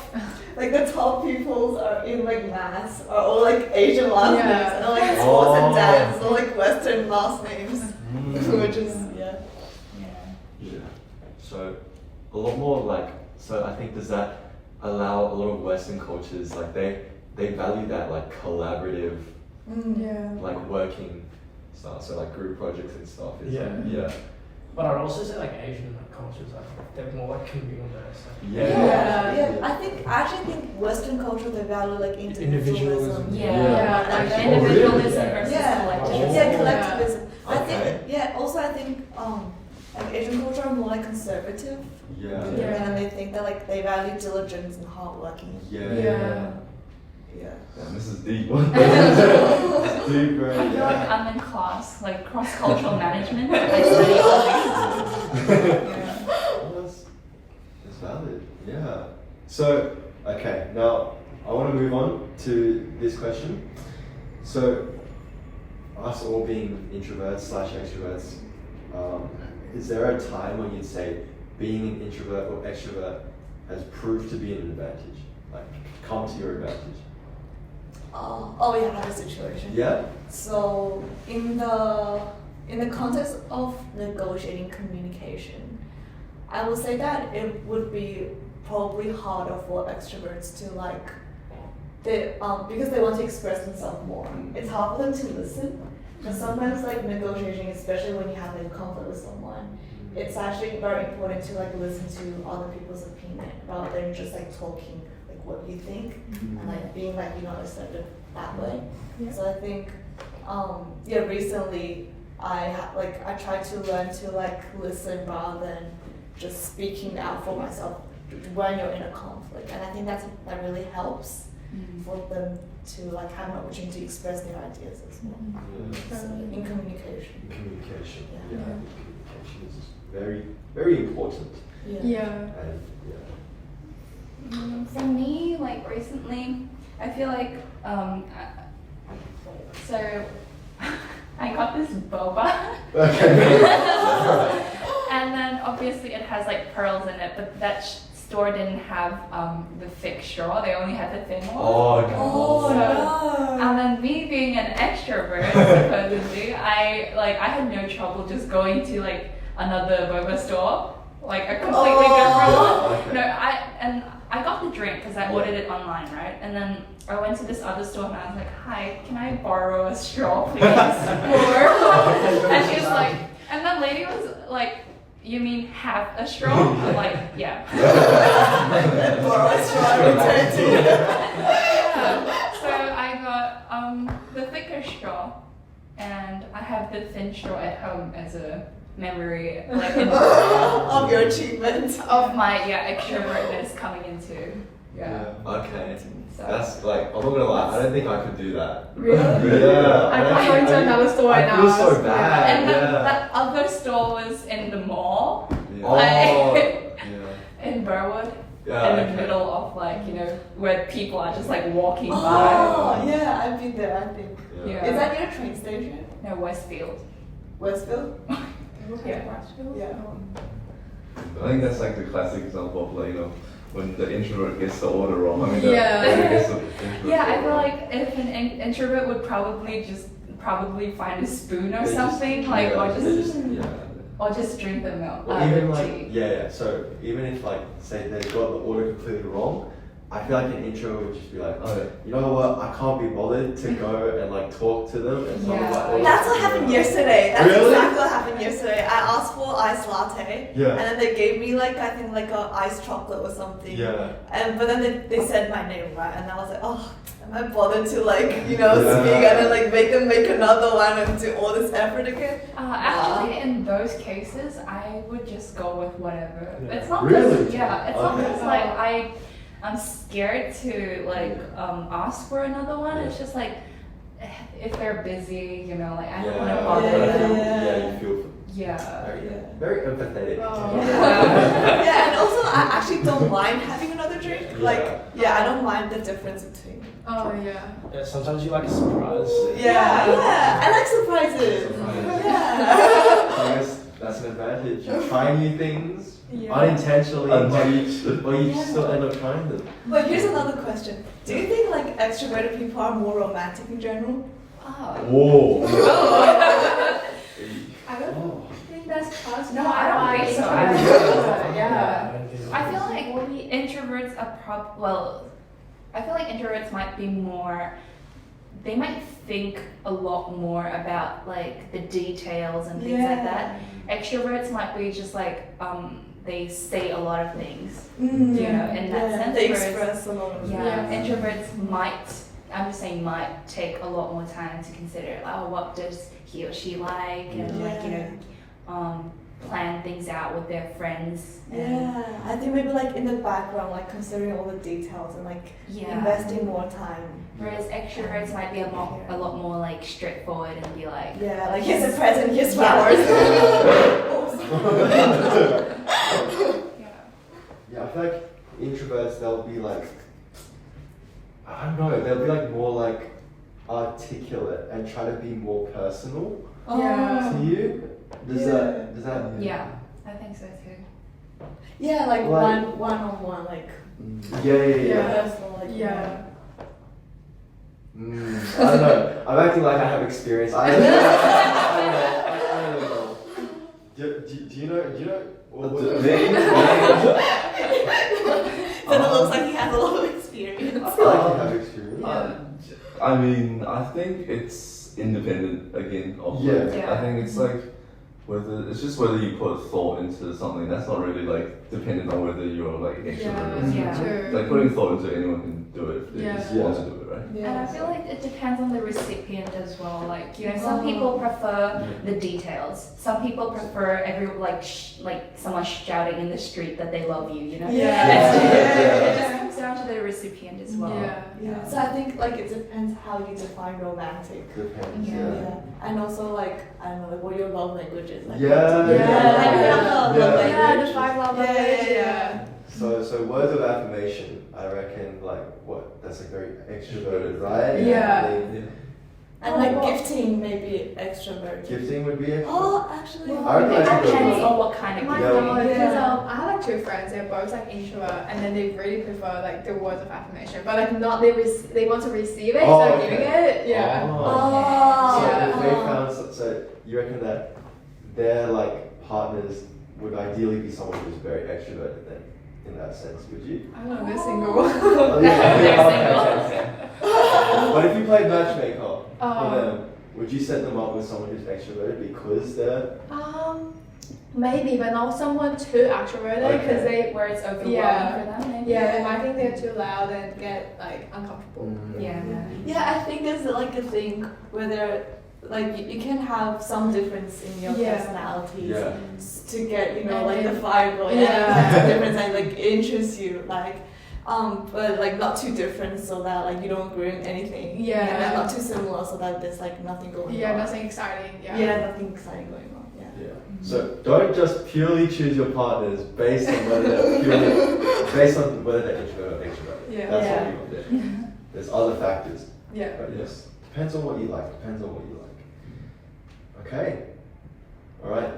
peoples are in like maths are all like Asian last Yeah. names, and like sports Oh. and dance are like Western last names, Mm. which is yeah. Yeah. So a lot more like I think does that allow a lot of Western cultures like they value that like collaborative Yeah. like working style, so like group projects and stuff. Is Yeah. Like, yeah. But I'd also say like Asian cultures like they're more like communal based. Like, Yeah. I actually think Western culture they value like individualism. Individualism. Yeah. Yeah. Like Oh, individualism really? versus Yeah. collectivism. Yeah, Yeah. collectivism. I Okay. think also I think like Asian culture are more like conservative. Yeah. Yeah. And they think that like they value diligence and hard working. Yeah. Yeah. Yeah. Damn, this is deep. This is deep, right? I feel like Yeah. I'm in class, like cross-cultural management. I study all these. Yeah. Well, that's valid. Yeah. So, okay, now I want to move on to this question. So, us all being introverts/extroverts, is there a time when you'd say being an introvert or extrovert has proved to be an advantage? Like, come to your advantage? Oh yeah, I have a situation. Yeah? So in the context of negotiating communication, I would say that it would be probably harder for extroverts to like because they want to express themselves more. It's hard for them to listen. But sometimes like negotiating, especially when you have a conflict with someone, it's actually very important to like listen to other people's opinion rather than just like talking like what you think and like being like you know accepted that way. Yeah. So I think recently I try to learn to like listen rather than just speaking out for myself when you're in a conflict, and I think that really helps for them to like have an opportunity to express their ideas as well. Yeah. So, in communication. Communication. Yeah. Yeah. Communication is very, very important. Yeah. And For me, like recently, I feel like so I got this boba. And then obviously it has like pearls in it, but that store didn't have the thick straw. They only had the thin one. Oh no. Oh So- no. And then me being an extrovert, supposedly, I had no trouble just going to like another boba store, like a completely different one. Okay. No, I got the drink because I ordered it online, right? And then I went to this other store and I was like, "Hi, can I borrow a straw, please?" And she was like, and the lady was like, "You mean half a straw?" I'm like, "Yeah." Borrow a straw, return to you. Yeah. So I got the thicker straw, and I have the thin straw at home as a memory, like Of your achievement. of my extrovertness coming into Okay. So That's like, I'm not gonna lie, I don't think I could do that. Really? Yeah. I can't go into another store I now. feel so bad. and Yeah. that other store was in the mall Yeah. Like- Yeah. in Burwood, Yeah, in the okay. middle of like where people are just like walking by. Oh, yeah, I've been there, I think. Yeah. Is that your train station? No, Westfield. Westfield? Yeah. Yeah. I think that's like the classic example of like, when the introvert gets the order wrong. I mean, the Yeah. extrovert gets the introvert Yeah, I order feel wrong. like if an introvert would probably find a spoon or They just- something, like yeah, or they just yeah. or just drink the milk. Or even the like, tea. yeah, so even if like, say they got the order completely wrong, I feel like an introvert would just be like, oh, you know what, I can't be bothered to go and like talk to them and stuff Yeah. like That's what happened yesterday. That's Really? exactly what happened yesterday. I asked for iced latte, Yeah. and then they gave me like I think like a iced chocolate or something. Yeah. And but then they said my name right, and I was like, oh, am I bothered to like Yeah. speak and then like make them make another one and do all this effort again? Actually, in those cases, I would just go with whatever. Yeah. It's not Really? because it's not Okay. because like I'm scared to like ask for another one. It's just like if they're busy, like I don't want to bother them. Yeah, you feel Yeah. very empathetic. Oh. Yeah, and also I actually don't mind having another drink. Yeah. Like, yeah, I don't mind the difference between. Oh yeah. Yeah, sometimes you like a surprise. Yeah, I like surprises. Surprise. Yeah. I guess that's an advantage. You try new things Yeah. unintentionally, but you Yeah. still end up trying them. But here's another question. Do you think like extroverted people are more romantic in general? Whoa. I don't think that's possible. No, I don't think so. I don't Yeah. I feel like introverts are I feel like introverts might be more. They might think a lot more about like the details and things like that. Extroverts might be just like they say a lot of things, in that sense. They whereas- express a lot of Yeah, Yeah. introverts might. I'm just saying might take a lot more time to consider. What does he or she like, and plan things out with their friends. And Yeah, I think maybe like in the background, like considering all the details and like Yeah. investing more time. Whereas extroverts might be a lot more like straightforward and be like, Yeah, like here's a present, here's flowers. yeah. Yeah, I feel like introverts, they'll be like, I don't know, they'll be like more like articulate and try to be more personal Yeah. to you. Does that? Yeah, I think so too. Yeah, like Like- one on one, like Yeah. personal, like Yeah. I don't know. I'm acting like I have experience. I don't know. I don't know. Do you know? What Then it looks like he has a lot of experience. I feel like you have experience. I mean, I think it's independent again of Yeah. like, I think it's like it's just whether you put thought into something. That's not really like dependent on whether you're like extrovert or Yeah. True. like putting thought into anyone can do it if they Yeah. just want to do it, right? And I feel like it depends on the recipient as well. Like, you know, some people prefer the details. Some people prefer like someone shouting in the street that they love you, you know? It just comes down to the recipient as well. Yeah. So I think like it depends how you define romantic. Depends. Yeah. And also like I don't know like what your love language is. Like, Yeah. Like you have the love language. Yeah, the 5 love language. Yeah. So words of affirmation, I reckon like what? That's like very extroverted, right? Yeah. And like gifting maybe extrovert. Gifting would be it. Oh, actually. I reckon It I could go depends with- on what kind of My gift. God, because Yeah. I have like 2 friends. They're both like introvert, and then they really prefer like the words of affirmation, but like not they want to receive it Oh, instead of okay. giving it. Yeah. So Yeah. they found so you reckon that their like partners would ideally be someone who's very extroverted then, in that sense, would you? I don't know. They're single. Oh, They're But if you played matchmaker for Oh. them, would you set them up with someone who's extroverted because they're Maybe, but not someone too extroverted because Okay. they Where it's overwhelming Yeah. for them, maybe. they might think they're too loud and get like uncomfortable. Yeah. Yeah, I think there's like a thing where there, like you can have some difference in your Yeah. personalities Yeah. to get, you know, And like the then- vibe or Yeah. difference and like it interests you, like, but like not too different so that like you don't agree on anything. Yeah. And then not too similar so that there's like nothing going on. Yeah, nothing exciting. Yeah. Yeah, nothing exciting going on. Yeah. Yeah. So don't just purely choose your partners based on whether they're introvert or extrovert. Yeah. That's Yeah. what you want there. There's other factors. Yeah. But yes, depends on what you like. Depends on what you like. Okay. All right.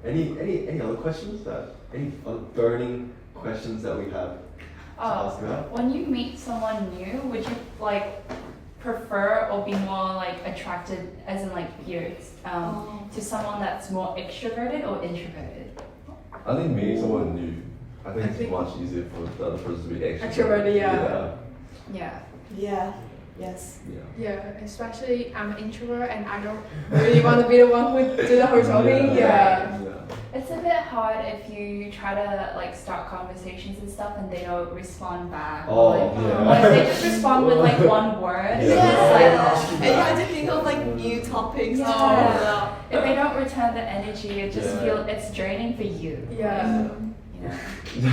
Any other questions any other burning questions that we have to ask about? When you meet someone new, would you like prefer or be more like attracted, as in like peers, to someone that's more extroverted or introverted? I think meeting someone new, I think I it's think- much easier for the other person to be Extroverted, yeah. Yeah. Yeah. Yes. Yeah. Yeah, especially I'm an introvert and I don't really want to be the one who do the whole talking. Yeah. It's a bit hard if you try to like start conversations and stuff and they don't respond back. Oh, Like, yeah. or if they just respond with like one word. Yeah. It's And you have to think of like new topics. Yeah. If they don't return the energy, it just Yeah. feels it's draining for you. Yeah. You know.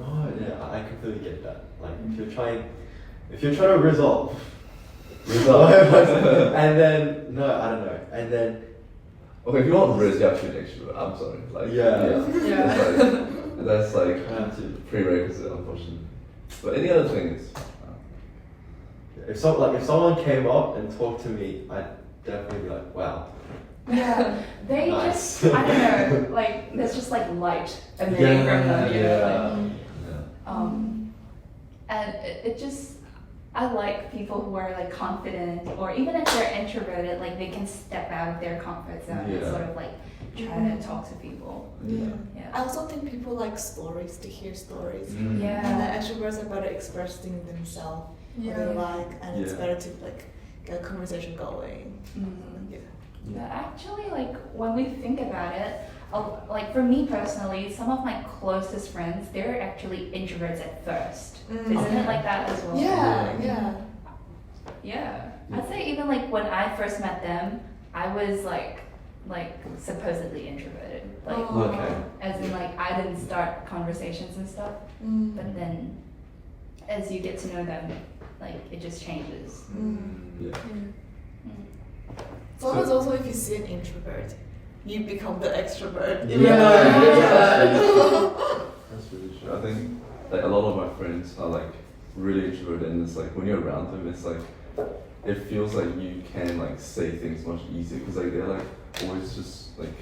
Oh yeah, I completely get that. Like if you're trying to resolve, and then no, I don't know, and then Okay, if you want risk, you have to be an extrovert. I'm sorry. Like, Yeah. Yeah. That's like I have to. prerequisite, unfortunately. But any other things? If someone came up and talked to me, I'd definitely be like, wow. Yeah. They Nice. just I don't know, like there's just like light emitting from them, you know, and it just I like people who are like confident, or even if they're introverted, like they can step out of their comfort zone and Yeah. sort of like try to talk to people. Yeah. I Yeah. also think people like stories, to hear stories. Mm. Yeah. And the extroverts are better expressing themselves, what they like, and it's Yeah. better to like get a conversation going. Yeah. But actually, like when we think about it, like for me personally, some of my closest friends, they're actually introverts at first. Isn't it like that as well? Yeah, yeah. Yeah. I'd say even like when I first met them, I was like supposedly introverted. Like Okay. as in like I didn't start conversations and stuff. But then as you get to know them, like it just changes. Yeah. Sometimes also if you see an introvert, you become the extrovert. That's really true. I think like a lot of my friends are like really introverted, and it's like when you're around them, it's like it feels like you can like say things much easier because like they're like always just like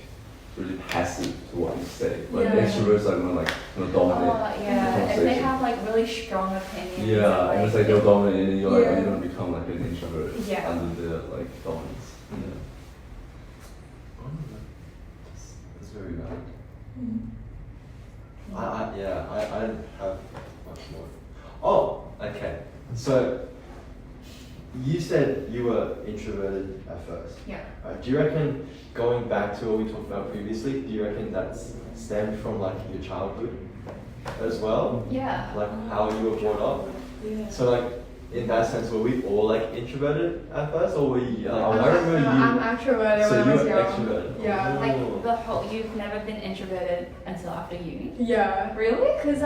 really passive to what you say. Like Yeah. extroverts like want to like dominate. Oh the yeah. If they conversation. have like really strong opinions. Yeah, and it's like they'll dominate, and you're like, Yeah. you're gonna become like an introvert Yeah. under their like dominance. Yeah. That's very valid. I don't have much more. Oh, okay. So you said you were introverted at first. Yeah. Do you reckon, going back to what we talked about previously, do you reckon that's stemmed from like your childhood as well? Yeah. Like how you were brought up? Yeah. So like in that sense, were we all like introverted at first, or were you? I remember you. I'm extroverted So when I was you were young. extroverted. Yeah. Like the whole, you've never been introverted until after uni? Yeah. Really? Because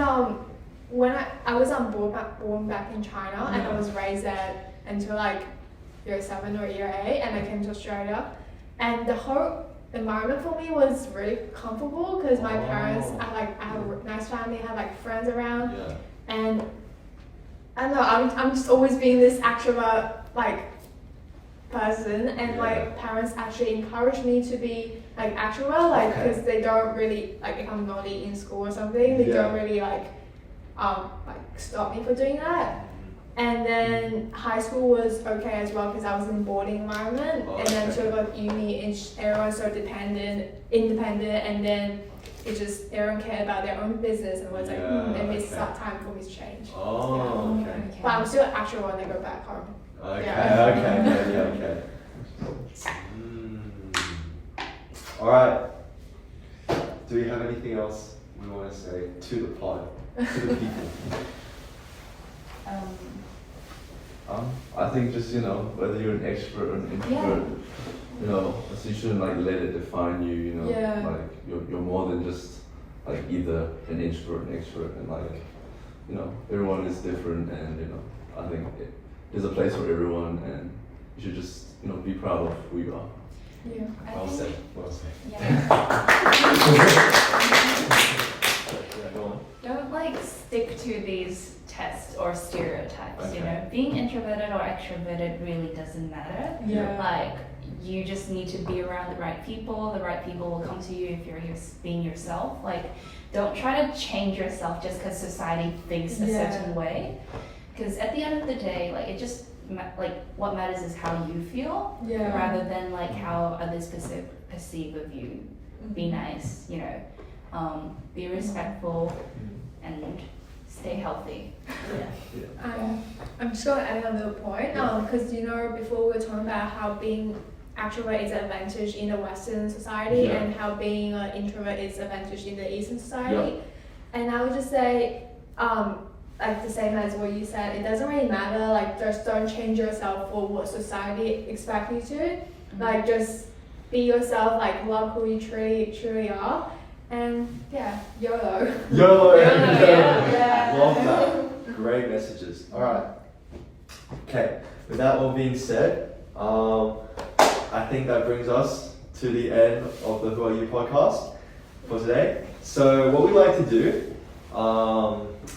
when I was born back in China, and I was raised there until like year 7 or year 8, and I came to Australia, and the whole environment for me was really comfortable because my parents, I have a nice family, I have like friends around, Yeah. and I don't know, I'm just always being this extrovert like person, and my parents actually encourage me to be like extrovert, like because they don't really like if I'm naughty in school or something, they don't really like stop me for doing that. And then high school was okay as well because I was in boarding environment, and then to go to uni, everyone's so independent, and then it just everyone cared about their own business, and was like, maybe it's not time for me to change. Oh, okay. But I'm still actually when I go back home. Okay. All right. Do we have anything else we want to say to the pod, to the people? I think just, whether you're an extrovert or an introvert, so you shouldn't like let it define you, like you're more than just like either an introvert or an extrovert, and like, everyone is different, and I think there's a place for everyone, and you should just, be proud of who you are. Yeah. Well said. Yeah. Go on. Don't like stick to these tests or stereotypes, Okay. Being introverted or extroverted really doesn't matter. Yeah. Like, you just need to be around the right people will come to you if you're being yourself. Like, don't try to change yourself just because society thinks a certain way. Because at the end of the day, like, it just, like, what matters is how you feel, rather than, like, how others perceive of you. Be nice, be respectful, and stay healthy. I'm just going to add a little point, because before we were talking about how being extrovert is an advantage in the Western society, and how being an introvert is an advantage in the Eastern society. And I would just say, like the same as what you said, it doesn't really matter, like just don't change yourself for what society expects you to. Like just be yourself, like love who you truly are, and YOLO. YOLO. Yeah. Love that. Great messages. All right. Okay. With that all being said, I think that brings us to the end of the Who Are You podcast for today. So what we like to do,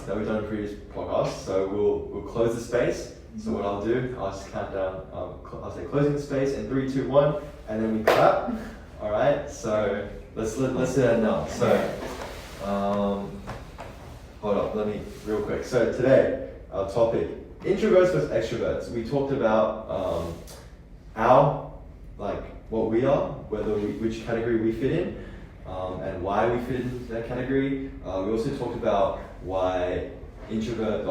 that we've done in previous podcasts, so we'll close the space. So what I'll do, I'll just count down, I'll say closing the space in 3, 2, 1, and then we clap. All right. So let's do that now. So hold up, let me real quick. So today our topic, introverts versus extroverts. We talked about what we are, which category we fit in, and why we fit into that category. We also talked about whether introverts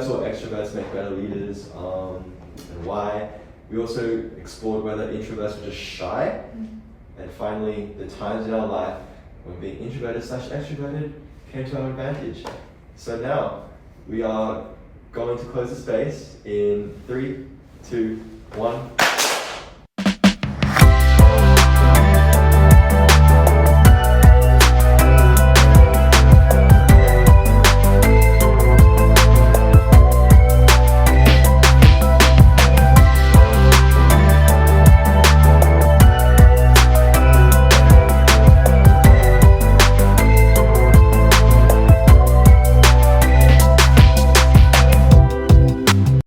or extroverts make better leaders, and why. We also explored whether introverts were just shy, and finally the times in our life when being introverted/extroverted came to our advantage. So now we are going to close the space in 3, 2, 1.